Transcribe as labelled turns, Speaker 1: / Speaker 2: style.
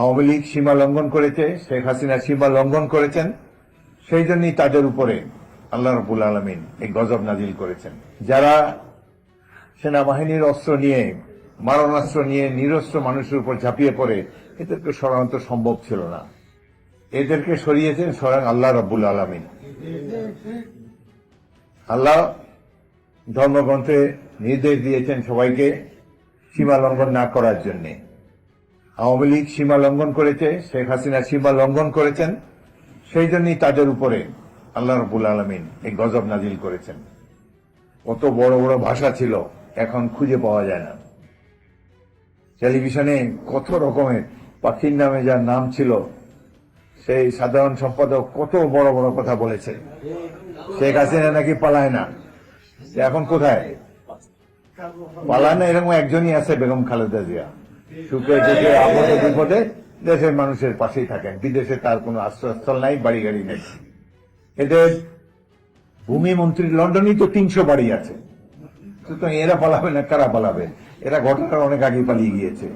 Speaker 1: আওয়ামী লীগ সীমা লঙ্ঘন করেছে, শেখ হাসিনা সীমা লঙ্ঘন করেছেন, সেই জন্যই তাদের উপরে আল্লাহ রাব্বুল আলামিন এই গজব নাজিল করেছেন। যারা সেনাবাহিনীর অস্ত্র নিয়ে, মারণাস্ত্র নিয়ে নিরস্ত্র মানুষের উপর ঝাঁপিয়ে পড়ে, এদেরকে সরানো তো সম্ভব ছিল না। এদেরকে সরিয়েছেন স্বয়ং আল্লাহ রাব্বুল আলামিন। আল্লাহ ধর্মগ্রন্থে নির্দেশ দিয়েছেন সবাইকে সীমা লঙ্ঘন না করার জন্যে। আওয়ামী লীগ সীমা লঙ্ঘন করেছে, শেখ হাসিনা সীমা লঙ্ঘন করেছেন, সেই জন্যই তাদের উপরে আল্লাহ রাব্বুল আলামিন এই গজব নাজিল করেছেন। কত বড় বড় ভাষা ছিল, এখন খুঁজে পাওয়া যায় না। টেলিভিশনে কত রকমের পাখির নামে যার নাম ছিল, সেই সাধারণ সম্পাদক কত বড় বড় কথা বলেছে। শেখ হাসিনা নাকি পালায় না, এখন কোথায় পালায় না? এরকম একজনই আছে, বেগম খালেদা জিয়া। সুখে দুঃখে আপদে বিপদে দেশের মানুষের পাশেই থাকেন। বিদেশে তার কোনো আশ্রয়স্থল নাই, বাড়ি গাড়ি নেই। এদের ভূমি মন্ত্রী লন্ডনেই তো 300 বাড়ি আছে। সুতরাং এরা পালাবে না, কারা পালাবে? এরা ঘটনার অনেক আগে পালিয়ে গিয়েছে।